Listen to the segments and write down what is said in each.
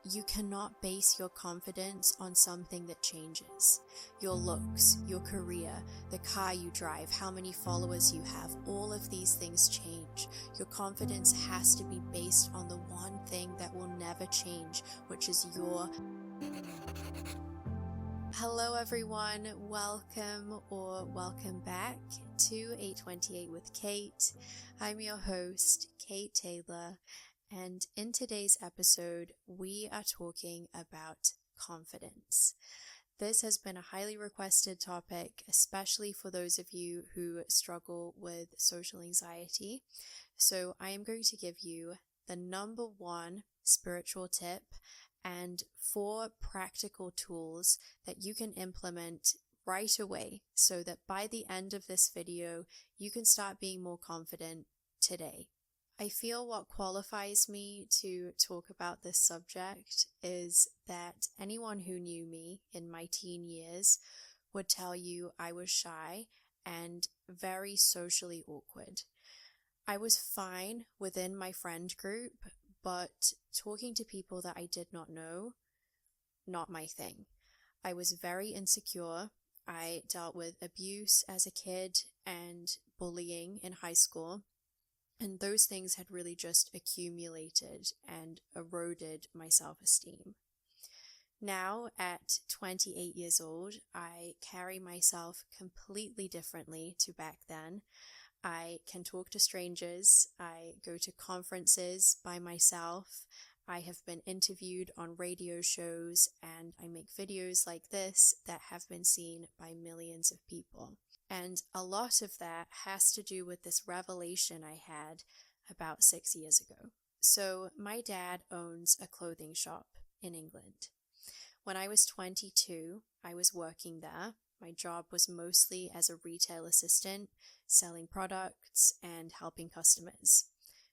You cannot base your confidence on something that changes. Your looks, your career, the car you drive, how many followers you have, all of these things change. Your confidence has to be based on the one thing that will never change, which is your... Hello everyone, welcome back to 828 with Cait. I'm your host, Cait Taylor, and in today's episode, we are talking about confidence. This has been a highly requested topic, especially for those of you who struggle with social anxiety. So I am going to give you the number one spiritual tip and 4 practical tools that you can implement right away so that by the end of this video, you can start being more confident today. I feel what qualifies me to talk about this subject is that anyone who knew me in my teen years would tell you I was shy and very socially awkward. I was fine within my friend group, but talking to people that I did not know, not my thing. I was very insecure. I dealt with abuse as a kid and bullying in high school. And those things had really just accumulated and eroded my self-esteem. Now, at 28 years old, I carry myself completely differently to back then. I can talk to strangers. I go to conferences by myself. I have been interviewed on radio shows, and I make videos like this that have been seen by millions of people. And a lot of that has to do with this revelation I had about 6 years ago. So my dad owns a clothing shop in England. When I was 22, I was working there. My job was mostly as a retail assistant, selling products and helping customers.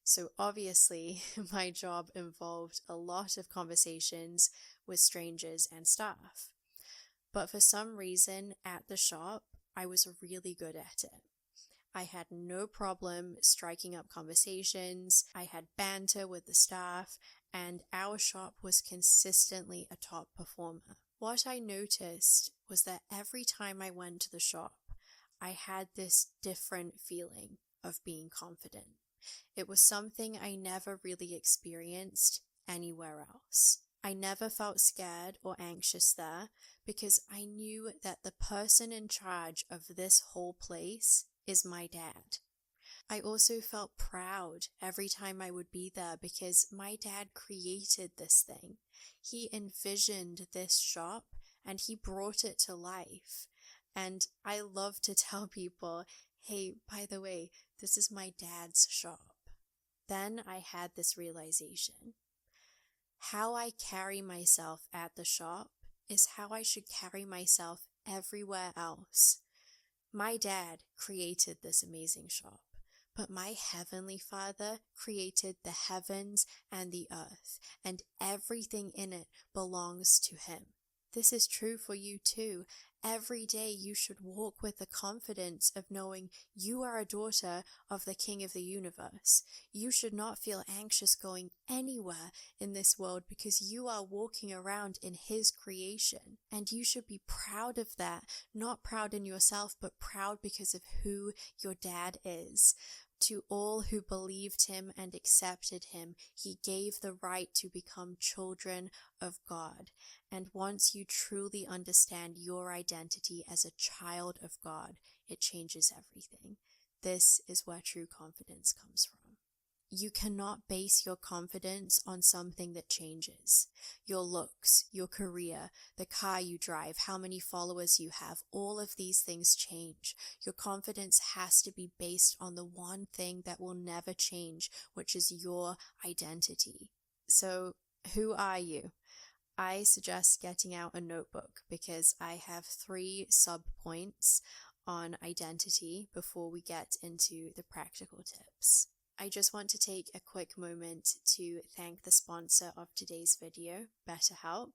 So obviously, my job involved a lot of conversations with strangers and staff. But for some reason, at the shop, I was really good at it. I had no problem striking up conversations, I had banter with the staff, and our shop was consistently a top performer. What I noticed was that every time I went to the shop, I had this different feeling of being confident. It was something I never really experienced anywhere else. I never felt scared or anxious there because I knew that the person in charge of this whole place is my dad. I also felt proud every time I would be there because my dad created this thing. He envisioned this shop and he brought it to life. And I love to tell people, hey, by the way, this is my dad's shop. Then I had this realization. How I carry myself at the shop is how I should carry myself everywhere else. My dad created this amazing shop, but my heavenly Father created the heavens and the earth, and everything in it belongs to him. This is true for you too. Every day you should walk with the confidence of knowing you are a daughter of the King of the universe. You should not feel anxious going anywhere in this world because you are walking around in his creation. And you should be proud of that. Not proud in yourself, but proud because of who your dad is. To all who believed him and accepted him, he gave the right to become children of God. And once you truly understand your identity as a child of God, it changes everything. This is where true confidence comes from. You cannot base your confidence on something that changes. Your looks, your career, the car you drive, how many followers you have, all of these things change. Your confidence has to be based on the one thing that will never change, which is your identity. So, who are you? I suggest getting out a notebook because I have 3 sub-points on identity before we get into the practical tips. I just want to take a quick moment to thank the sponsor of today's video, BetterHelp.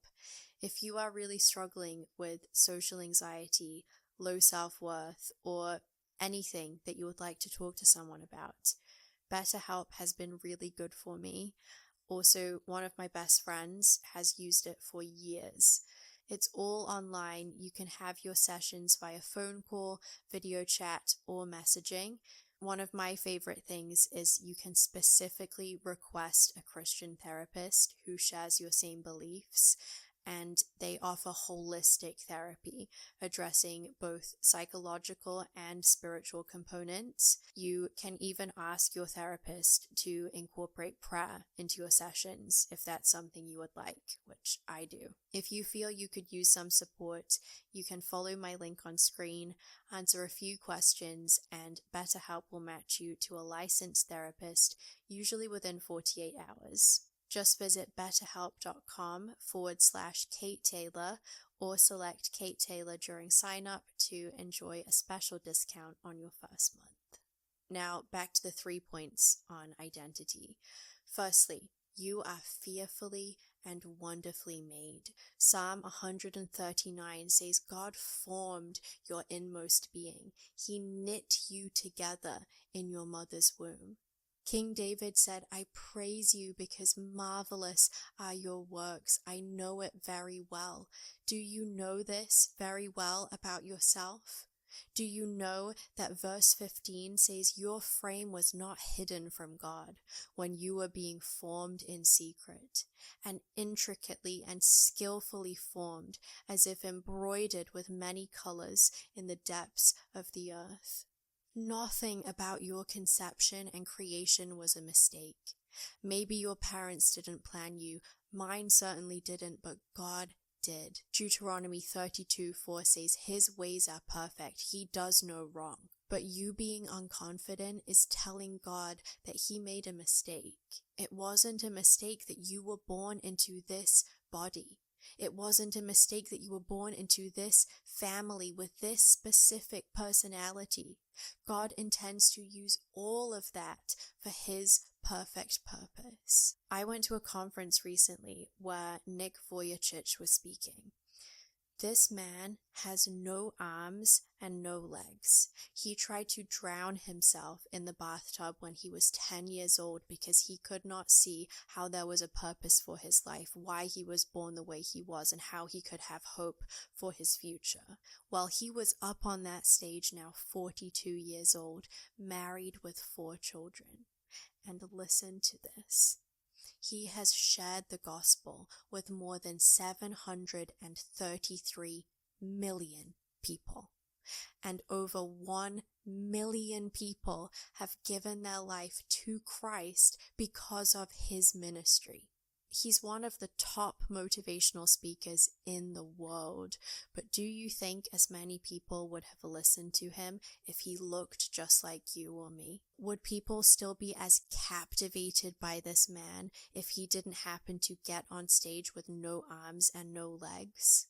If you are really struggling with social anxiety, low self-worth, or anything that you would like to talk to someone about, BetterHelp has been really good for me. Also, one of my best friends has used it for years. It's all online. You can have your sessions via phone call, video chat, or messaging. One of my favorite things is you can specifically request a Christian therapist who shares your same beliefs, and they offer holistic therapy, addressing both psychological and spiritual components. You can even ask your therapist to incorporate prayer into your sessions if that's something you would like, which I do. If you feel you could use some support, you can follow my link on screen, answer a few questions, and BetterHelp will match you to a licensed therapist, usually within 48 hours. Just visit betterhelp.com/Cait Taylor or select Cait Taylor during sign up to enjoy a special discount on your first month. Now, back to the 3 points on identity. Firstly, you are fearfully and wonderfully made. Psalm 139 says God formed your inmost being. He knit you together in your mother's womb. King David said, I praise you because marvelous are your works. I know it very well. Do you know this very well about yourself? Do you know that verse 15 says your frame was not hidden from God when you were being formed in secret, and intricately and skillfully formed, as if embroidered with many colors in the depths of the earth? Nothing about your conception and creation was a mistake. Maybe your parents didn't plan you. Mine certainly didn't, but God did. Deuteronomy 32:4 says his ways are perfect. He does no wrong. But you being unconfident is telling God that he made a mistake. It wasn't a mistake that you were born into this body. It wasn't a mistake that you were born into this family with this specific personality. God intends to use all of that for his perfect purpose. I went to a conference recently where Nick Vujicic was speaking. This man has no arms and no legs. He tried to drown himself in the bathtub when he was 10 years old because he could not see how there was a purpose for his life, why he was born the way he was, and how he could have hope for his future. While he was up on that stage now, 42 years old, married with 4 children. And listen to this. He has shared the gospel with more than 733 million people. And over 1 million people have given their life to Christ because of his ministry. He's one of the top motivational speakers in the world, but do you think as many people would have listened to him if he looked just like you or me? Would people still be as captivated by this man if he didn't happen to get on stage with no arms and no legs?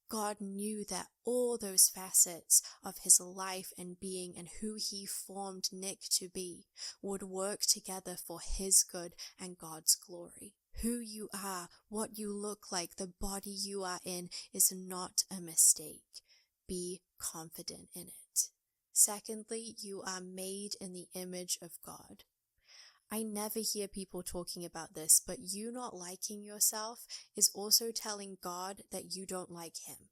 God knew that all those facets of his life and being and who he formed Nick to be would work together for his good and God's glory. Who you are, what you look like, the body you are in is not a mistake. Be confident in it. Secondly, you are made in the image of God. I never hear people talking about this, but you not liking yourself is also telling God that you don't like him.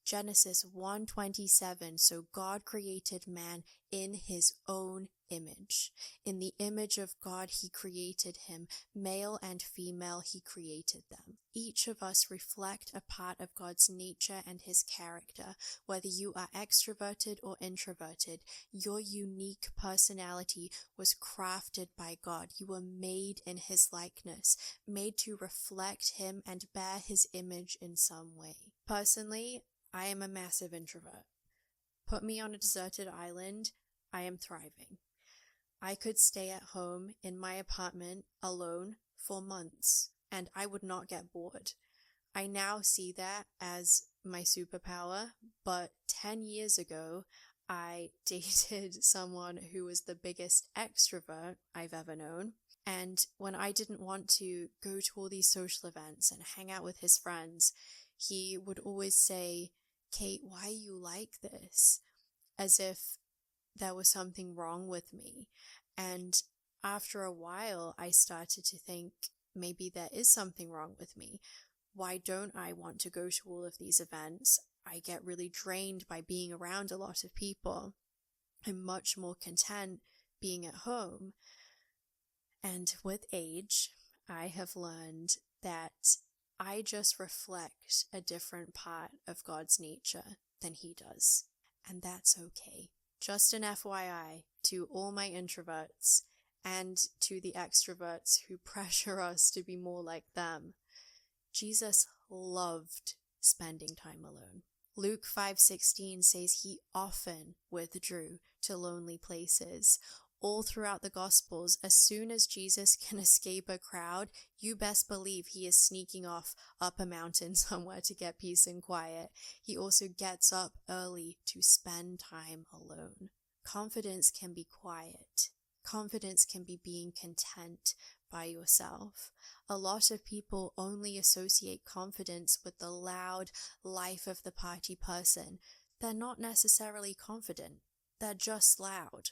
Genesis 1:27, so God created man in his own image. In the image of God he created him, male and female he created them. Each of us reflect a part of God's nature and his character. Whether you are extroverted or introverted, your unique personality was crafted by God. You were made in his likeness, made to reflect him and bear his image in some way. Personally, I am a massive introvert. Put me on a deserted island, I am thriving. I could stay at home in my apartment alone for months, and I would not get bored. I now see that as my superpower, but 10 years ago, I dated someone who was the biggest extrovert I've ever known. And when I didn't want to go to all these social events and hang out with his friends, he would always say, Cait, why are you like this? As if there was something wrong with me. And after a while, I started to think, maybe there is something wrong with me. Why don't I want to go to all of these events? I get really drained by being around a lot of people. I'm much more content being at home. And with age, I have learned that I just reflect a different part of God's nature than He does. And that's okay. Just an FYI to all my introverts and to the extroverts who pressure us to be more like them. Jesus loved spending time alone. Luke 5:16 says He often withdrew to lonely places. All throughout the Gospels, as soon as Jesus can escape a crowd, you best believe He is sneaking off up a mountain somewhere to get peace and quiet. He also gets up early to spend time alone. Confidence can be quiet. Confidence can be being content by yourself. A lot of people only associate confidence with the loud, life of the party person. They're not necessarily confident. They're just loud.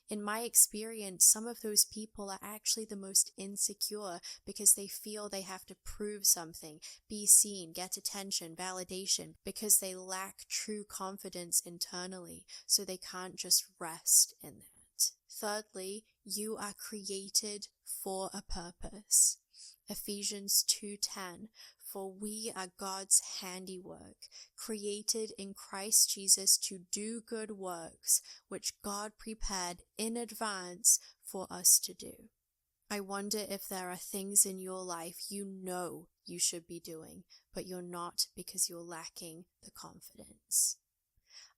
In my experience, some of those people are actually the most insecure because they feel they have to prove something, be seen, get attention, validation, because they lack true confidence internally, so they can't just rest in that. Thirdly, you are created for a purpose. Ephesians 2:10, for we are God's handiwork, created in Christ Jesus to do good works, which God prepared in advance for us to do. I wonder if there are things in your life you know you should be doing, but you're not because you're lacking the confidence.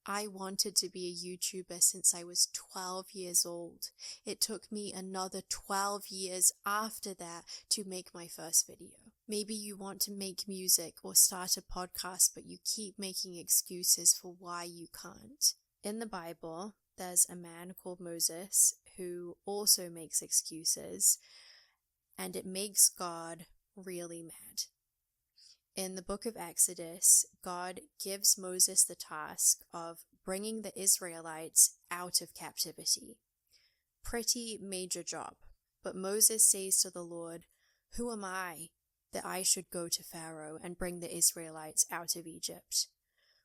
I wanted to be a YouTuber since I was 12 years old. It took me another 12 years after that to make my first video. Maybe you want to make music or start a podcast, but you keep making excuses for why you can't. In the Bible, there's a man called Moses who also makes excuses, and it makes God really mad. In the book of Exodus, God gives Moses the task of bringing the Israelites out of captivity. Pretty major job, but Moses says to the Lord, "Who am I that I should go to Pharaoh and bring the Israelites out of Egypt?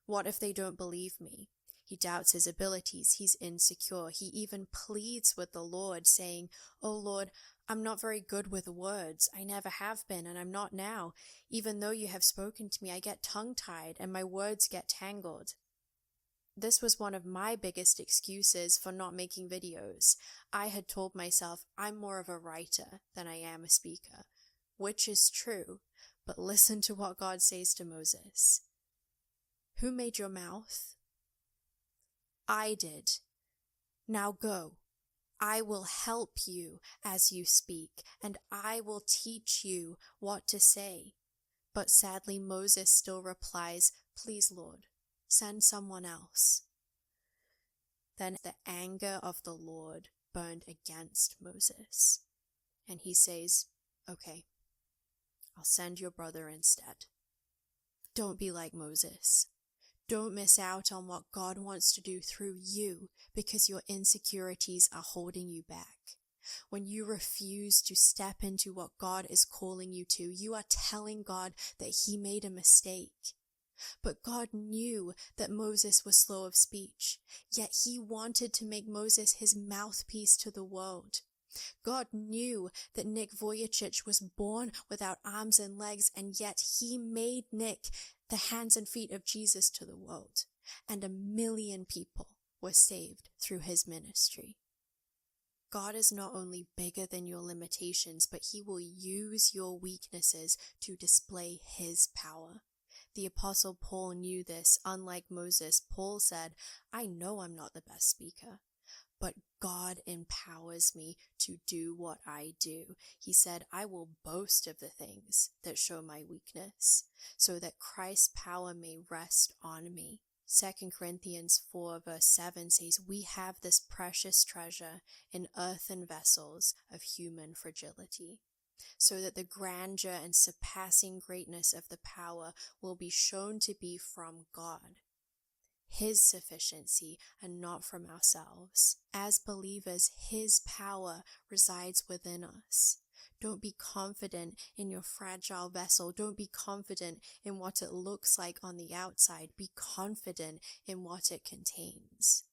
What if they don't believe me?" He doubts his abilities, he's insecure. He even pleads with the Lord, saying, "Oh Lord, I'm not very good with words. I never have been, and I'm not now. Even though you have spoken to me, I get tongue-tied and my words get tangled." This was one of my biggest excuses for not making videos. I had told myself I'm more of a writer than I am a speaker, which is true, but listen to what God says to Moses. "Who made your mouth?" "I did. Now go. I will help you as you speak, and I will teach you what to say." But sadly, Moses still replies, "Please, Lord, send someone else." Then the anger of the Lord burned against Moses, and he says, "Okay, I'll send your brother instead." Don't be like Moses. Don't miss out on what God wants to do through you because your insecurities are holding you back. When you refuse to step into what God is calling you to, you are telling God that He made a mistake. But God knew that Moses was slow of speech, yet He wanted to make Moses His mouthpiece to the world. God knew that Nick Vujicic was born without arms and legs, and yet He made Nick the hands and feet of Jesus to the world, and 1 million people were saved through His ministry. God is not only bigger than your limitations, but He will use your weaknesses to display His power. The Apostle Paul knew this. Unlike Moses, Paul said, "I know I'm not the best speaker, but God empowers me to do what I do." He said, "I will boast of the things that show my weakness, so that Christ's power may rest on me." 2 Corinthians 4 verse 7 says, "We have this precious treasure in earthen vessels of human fragility, so that the grandeur and surpassing greatness of the power will be shown to be from God, His sufficiency, and not from ourselves. As believers, His power resides within us. Don't be confident in your fragile vessel. Don't be confident in what it looks like on the outside. Be confident in what it contains.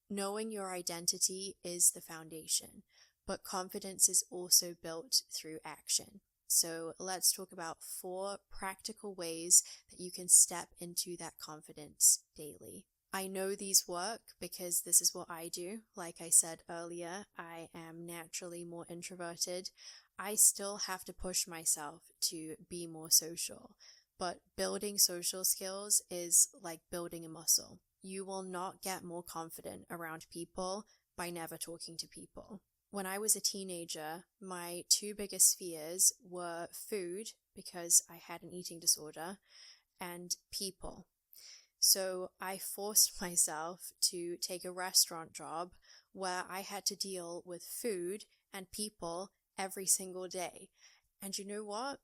Knowing your identity is the foundation, but confidence is also built through action. So let's talk about 4 practical ways that you can step into that confidence daily. I know these work because this is what I do. Like I said earlier, I am naturally more introverted. I still have to push myself to be more social, but building social skills is like building a muscle. You will not get more confident around people by never talking to people. When I was a teenager, my 2 biggest fears were food, because I had an eating disorder, and people. So I forced myself to take a restaurant job where I had to deal with food and people every single day. And you know what?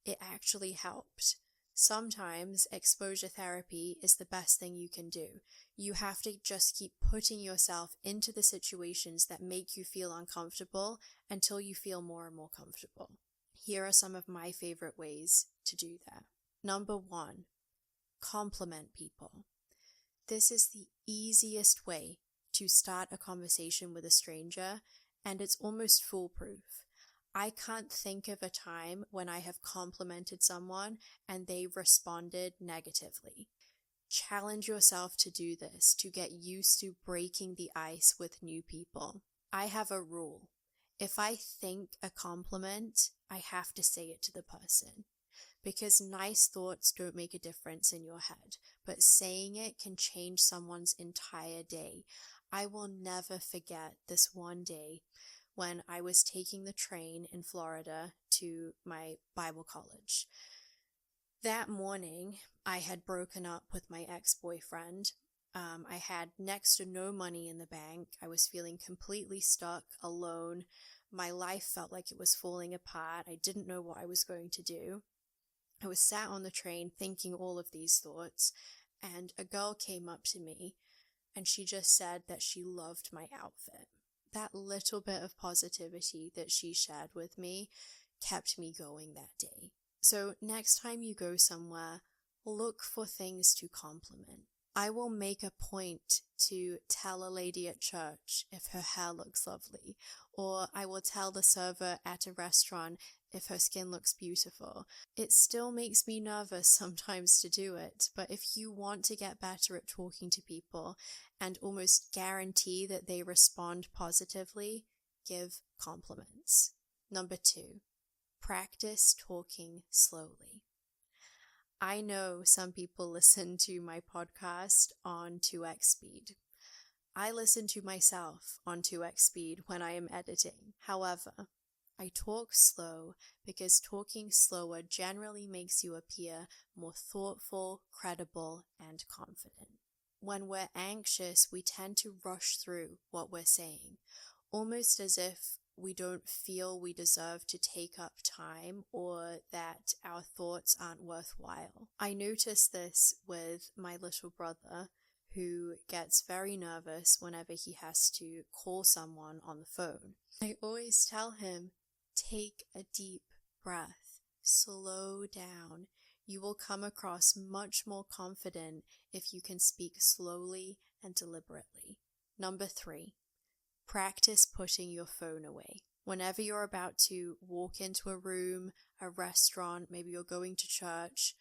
It actually helped. Sometimes exposure therapy is the best thing you can do. You have to just keep putting yourself into the situations that make you feel uncomfortable until you feel more and more comfortable. Here are some of my favorite ways to do that. Number 1, compliment people. This is the easiest way to start a conversation with a stranger, and it's almost foolproof. I can't think of a time when I have complimented someone and they responded negatively. Challenge yourself to do this, to get used to breaking the ice with new people. I have a rule. If I think a compliment, I have to say it to the person. Because nice thoughts don't make a difference in your head, but saying it can change someone's entire day. I will never forget this one day when I was taking the train in Florida to my Bible college. That morning, I had broken up with my ex-boyfriend. I had next to no money in the bank. I was feeling completely stuck, alone. My life felt like it was falling apart. I didn't know what I was going to do. I was sat on the train thinking all of these thoughts, and a girl came up to me, and she just said that she loved my outfit. That little bit of positivity that she shared with me kept me going that day. So next time you go somewhere, look for things to compliment. I will make a point to tell a lady at church if her hair looks lovely, or I will tell the server at a restaurant if her skin looks beautiful. It still makes me nervous sometimes to do it, but if you want to get better at talking to people and almost guarantee that they respond positively, give compliments. Number 2, practice talking slowly. I know some people listen to my podcast on 2x speed. I listen to myself on 2x speed when I am editing. However, I talk slow because talking slower generally makes you appear more thoughtful, credible, and confident. When we're anxious, we tend to rush through what we're saying, almost as if we don't feel we deserve to take up time or that our thoughts aren't worthwhile. I notice this with my little brother, who gets very nervous whenever he has to call someone on the phone. I always tell him, take a deep breath, slow down. You will come across much more confident if you can speak slowly and deliberately. Number 3, practice putting your phone away. Whenever you're about to walk into a room, a restaurant, maybe you're going to church,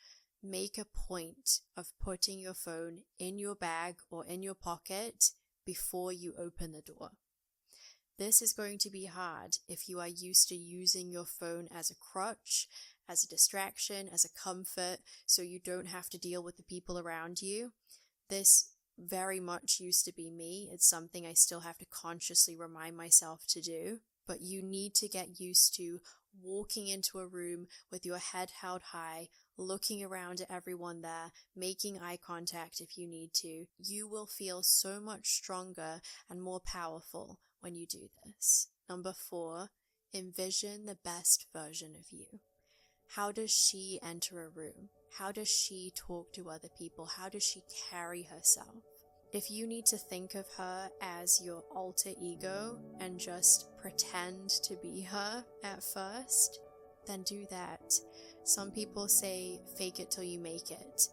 make a point of putting your phone in your bag or in your pocket before you open the door. This is going to be hard if you are used to using your phone as a crutch, as a distraction, as a comfort, so you don't have to deal with the people around you. This very much used to be me. It's something I still have to consciously remind myself to do. But you need to get used to walking into a room with your head held high, looking around at everyone there, making eye contact if you need to. You will feel so much stronger and more powerful when you do this. Number 4, envision the best version of you. How does she enter a room? How does she talk to other people? How does she carry herself? If you need to think of her as your alter ego and just pretend to be her at first, then do that. Some people say fake it till you make it.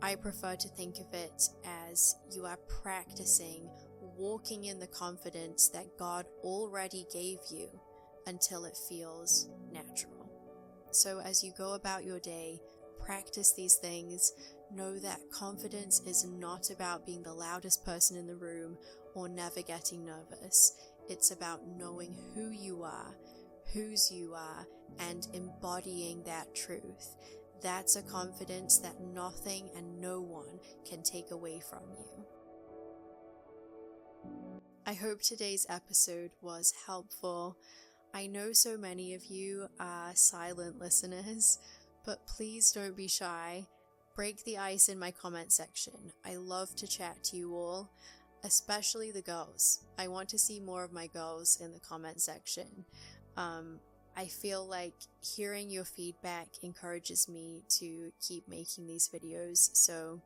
I prefer to think of it as you are practicing walking in the confidence that God already gave you until it feels natural. So as you go about your day, practice these things. Know that confidence is not about being the loudest person in the room or never getting nervous. It's about knowing who you are, whose you are, and embodying that truth. That's a confidence that nothing and no one can take away from you. I hope today's episode was helpful. I know so many of you are silent listeners, but please don't be shy. Break the ice in my comment section. I love to chat to you all, especially the girls. I want to see more of my girls in the comment section. I feel like hearing your feedback encourages me to keep making these videos. So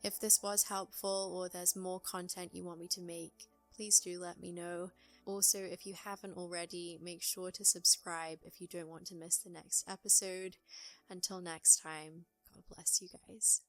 if this was helpful or there's more content you want me to make, please do let me know. Also, if you haven't already, make sure to subscribe if you don't want to miss the next episode. Until next time, God bless you guys.